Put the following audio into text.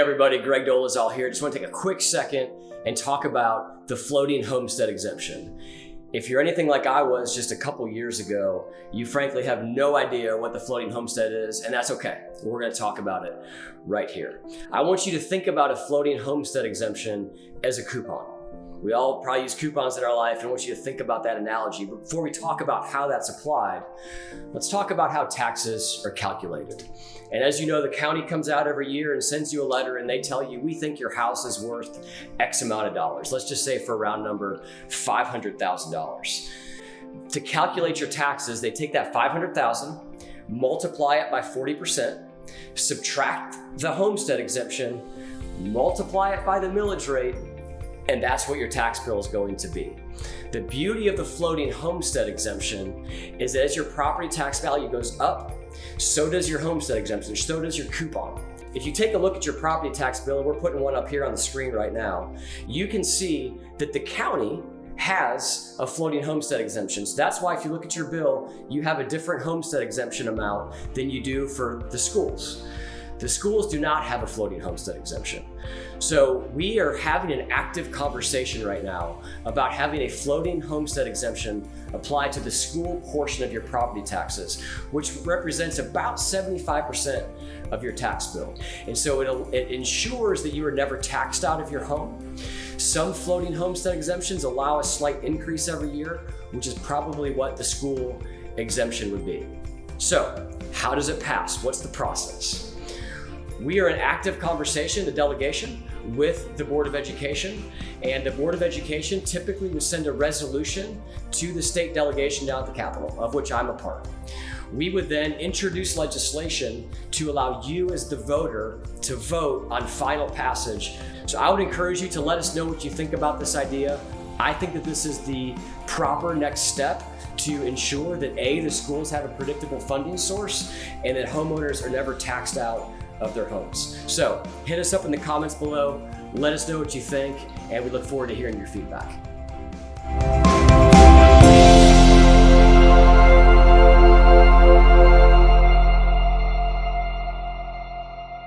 everybody, Greg Dolezal here. Just want to take a quick second and talk about the floating homestead exemption. If you're anything like I was just a couple years ago, you frankly have no idea what the floating homestead is, and that's okay. We're going to talk about it right here. I want you to think about a floating homestead exemption as a coupon. We all probably use coupons in our life, and I want you to think about that analogy. But before we talk about how that's applied, let's talk about how taxes are calculated. And as you know, the county comes out every year and sends you a letter, and they tell you, we think your house is worth X amount of dollars. Let's just say for a round number, $500,000. To calculate your taxes, they take that $500,000, multiply it by 40%, subtract the homestead exemption, multiply it by the millage rate, and that's what your tax bill is going to be. The beauty of the floating homestead exemption is that as your property tax value goes up, so does your homestead exemption, so does your coupon. If you take a look at your property tax bill, we're putting one up here on the screen right now, you can see that the county has a floating homestead exemption. So that's why if you look at your bill, you have a different homestead exemption amount than you do for the schools. The schools do not have a floating homestead exemption. So we are having an active conversation right now about having a floating homestead exemption applied to the school portion of your property taxes, which represents about 75% of your tax bill. And so it ensures that you are never taxed out of your home. Some floating homestead exemptions allow a slight increase every year, which is probably what the school exemption would be. So how does it pass? What's the process? We are in active conversation, the delegation, with the Board of Education, and the Board of Education typically would send a resolution to the state delegation down at the Capitol, of which I'm a part. We would then introduce legislation to allow you as the voter to vote on final passage. So I would encourage you to let us know what you think about this idea. I think that this is the proper next step to ensure that A, the schools have a predictable funding source, and that homeowners are never taxed out of their homes. So hit us up in the comments below, let us know what you think, and we look forward to hearing your feedback.